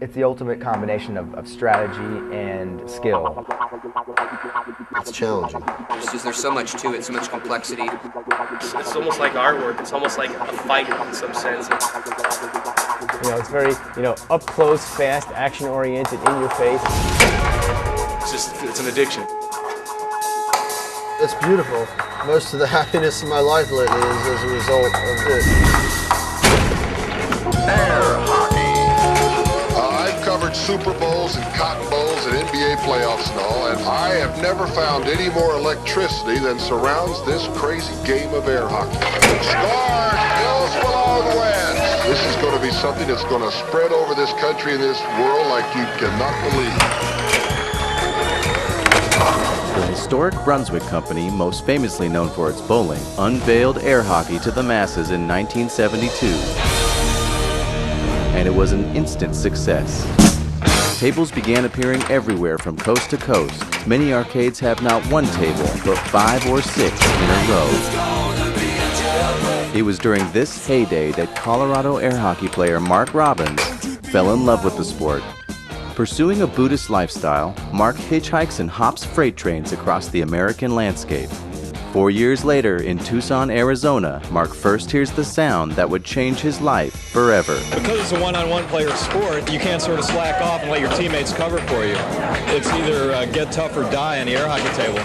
It's the ultimate combination of strategy and skill. It's challenging. There's so much to it, so much complexity. It's almost like artwork. It's almost like a fight in some sense. It's very, up close, fast, action-oriented, in your face. It's an addiction. It's beautiful. Most of the happiness in my life lately is as a result of this. Air hockey. I've covered Super Bowls and Cotton Bowls and NBA playoffs and all, and I have never found any more electricity than surrounds this crazy game of air hockey. Scores, Bills will all win. This is going to be something that's going to spread over this country and this world like you cannot believe. The historic Brunswick Company, most famously known for its bowling, unveiled air hockey to the masses in 1972. And it was an instant success. Tables began appearing everywhere from coast to coast. Many arcades have not one table, but 5 or 6 in a row. It was during this heyday that Colorado air hockey player Mark Robbins fell in love with the sport. Pursuing a Buddhist lifestyle, Mark hitchhikes and hops freight trains across the American landscape. 4 years later, in Tucson, Arizona, Mark first hears the sound that would change his life forever. Because it's a one-on-one player sport, you can't sort of slack off and let your teammates cover for you. It's either get tough or die on the air hockey table.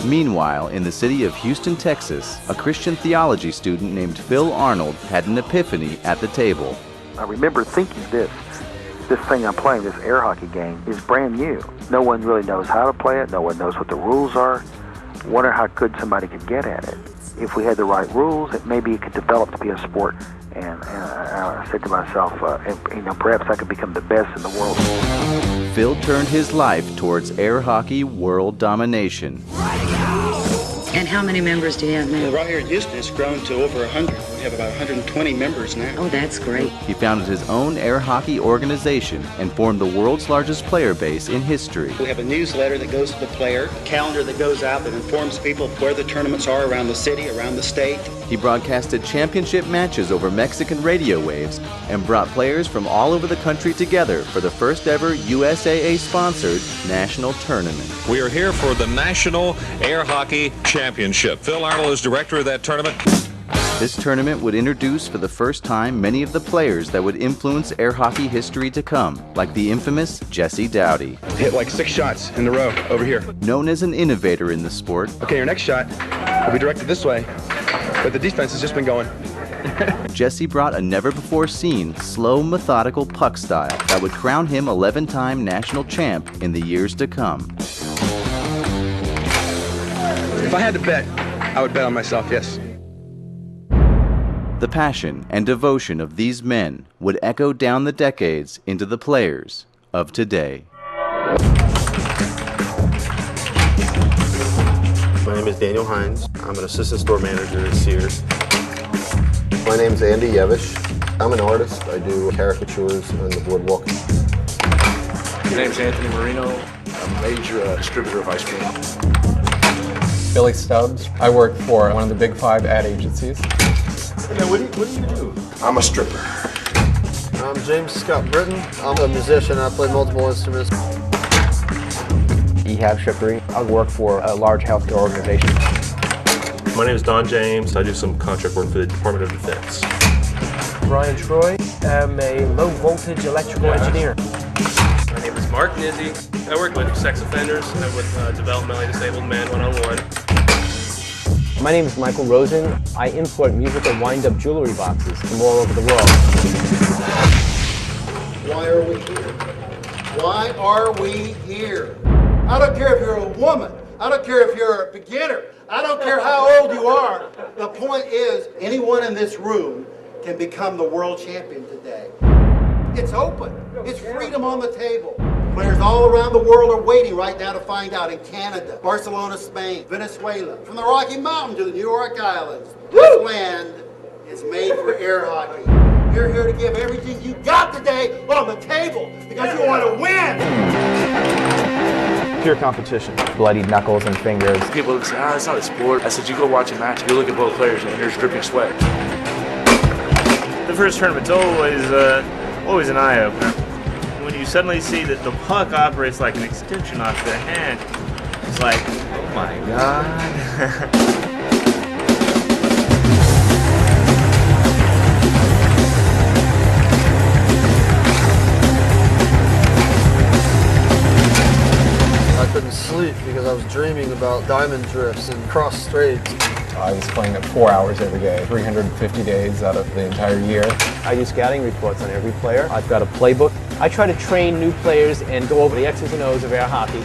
Meanwhile, in the city of Houston, Texas, a Christian theology student named Phil Arnold had an epiphany at the table. I remember thinking this thing I'm playing, this air hockey game, is brand new. No one really knows how to play it. No one knows what the rules are. Wonder how good somebody could get at it. If we had the right rules, maybe it could develop to be a sport. And I said to myself, perhaps I could become the best in the world. Phil turned his life towards air hockey world domination. And how many members do you have now? Well, right here in Houston, it's grown to over 100. We have about 120 members now. Oh, that's great. He founded his own air hockey organization and formed the world's largest player base in history. We have a newsletter that goes to the player, a calendar that goes out that informs people of where the tournaments are around the city, around the state. He broadcasted championship matches over Mexican radio waves and brought players from all over the country together for the first ever USAA-sponsored national tournament. We are here for the National Air Hockey Championship. Phil Arnold is director of that tournament. This tournament would introduce for the first time many of the players that would influence air hockey history to come, like the infamous Jesse Dowdy. Hit like 6 shots in a row over here. Known as an innovator in the sport. Okay, your next shot will be directed this way, but the defense has just been going. Jesse brought a never-before-seen, slow, methodical puck style that would crown him 11-time national champ in the years to come. If I had to bet, I would bet on myself, yes. The passion and devotion of these men would echo down the decades into the players of today. My name is Daniel Hines. I'm an assistant store manager at Sears. My name is Andy Yevish. I'm an artist. I do caricatures on the boardwalk. My name is Anthony Marino. I'm a major distributor of ice cream. Billy Stubbs. I work for one of the big 5 ad agencies. Now, what do you do? I'm a stripper. I'm James Scott Britton. I'm a musician. I play multiple instruments. Ehab Shippery. I work for a large healthcare organization. My name is Don James. I do some contract work for the Department of Defense. Brian Troy. I'm a low voltage electrical engineer. My name is Mark Nizzi. I work with sex offenders and with developmentally disabled men one-on-one. My name is Michael Rosen. I import musical wind-up jewelry boxes from all over the world. Why are we here? Why are we here? I don't care if you're a woman. I don't care if you're a beginner. I don't care how old you are. The point is, anyone in this room can become the world champion today. It's open. It's freedom on the table. Players all around the world are waiting right now to find out in Canada, Barcelona, Spain, Venezuela, from the Rocky Mountains to the New York Islands. This land is made for air hockey. You're here to give everything you got today on the table because you want to win. Pure competition. Bloodied knuckles and fingers. People would say, it's not a sport. I said, you go watch a match, you look at both players and there's dripping sweat. The first tournament was always an eye-opener. When you suddenly see that the puck operates like an extension off the hand, it's like, oh my God. I couldn't sleep because I was dreaming about diamond drifts and cross straights. I was playing it 4 hours every day, 350 days out of the entire year. I do scouting reports on every player. I've got a playbook. I try to train new players and go over the X's and O's of air hockey.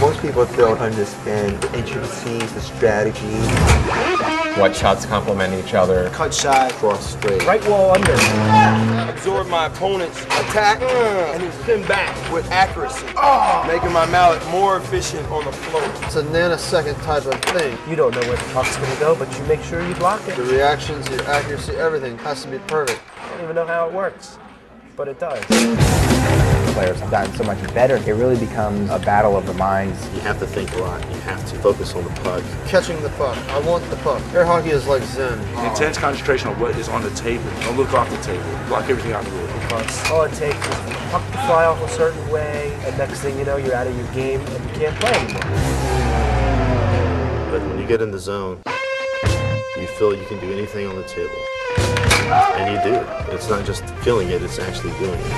Most people don't understand the intricacies, the strategy. What shots complement each other. Cut shot, cross straight. Right wall under. Absorb my opponent's attack and then spin back with accuracy, making my mallet more efficient on the floor. It's a nanosecond type of thing. You don't know where the puck's going to go, but you make sure you block it. The reactions, your accuracy, everything has to be perfect. I don't even know how it works, but it does. Players have gotten so much better. It really becomes a battle of the minds. You have to think a lot. You have to focus on the puck. Catching the puck. I want the puck. Air hockey is like Zen. Intense concentration on what is on the table. Don't look off the table. Block everything out of the way. Because all it takes is for the puck to fly off a certain way, and next thing you know, you're out of your game and you can't play anymore. But when you get in the zone, you feel you can do anything on the table. And you do it. It's not just feeling it, it's actually doing it.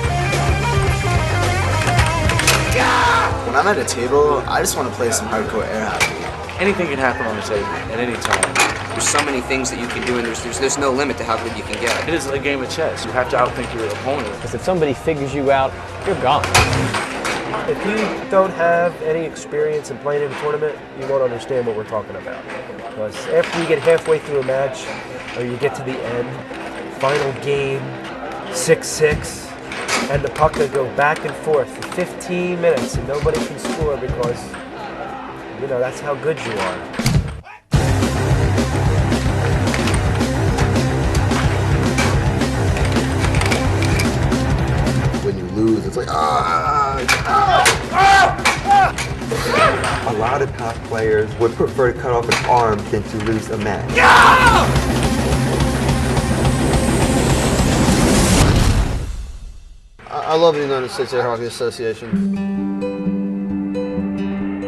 When I'm at a table, I just want to play some hardcore air hockey. Anything can happen on the table at any time. There's so many things that you can do, and there's no limit to how good you can get. It is a game of chess. You have to outthink your opponent. Because if somebody figures you out, you're gone. If you don't have any experience in playing in a tournament, you won't understand what we're talking about. Because after you get halfway through a match, or you get to the end, final game, 6-6, and the puck will go back and forth for 15 minutes and nobody can score because, you know, that's how good you are. When you lose, it's like, A lot of top players would prefer to cut off an arm than to lose a match. I love the United States Air Hockey Association.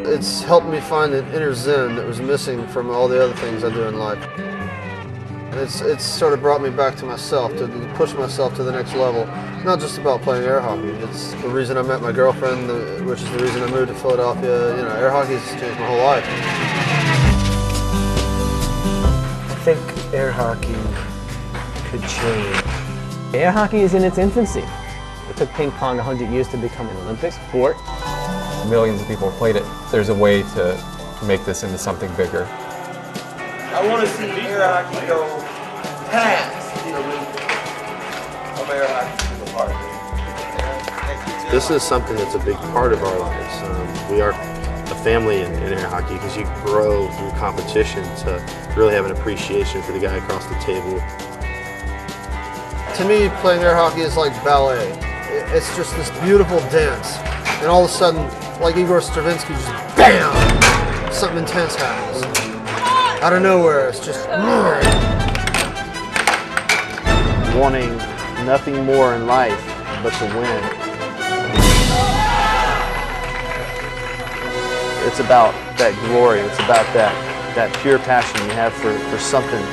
It's helped me find an inner zen that was missing from all the other things I do in life. It's sort of brought me back to myself, to push myself to the next level. It's not just about playing air hockey. It's the reason I met my girlfriend, which is the reason I moved to Philadelphia. You know, air hockey has changed my whole life. I think air hockey could change. Air hockey is in its infancy. It took ping pong 100 years to become an Olympic sport. Millions of people played it. There's a way to make this into something bigger. I want to see air hockey go past the Olympics. I'm air hockey part. This is something that's a big part of our lives. We are a family in air hockey because you grow through competition to really have an appreciation for the guy across the table. To me, playing air hockey is like ballet. It's just this beautiful dance. And all of a sudden, like Igor Stravinsky, just BAM! Something intense happens. Out of nowhere, it's just Wanting nothing more in life but to win. It's about that glory. It's about that pure passion you have for something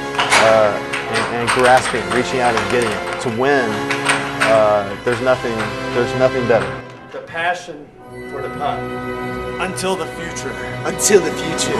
and grasping, reaching out and getting it. To win, there's nothing better. The passion for the puck. Until the future. Until the future.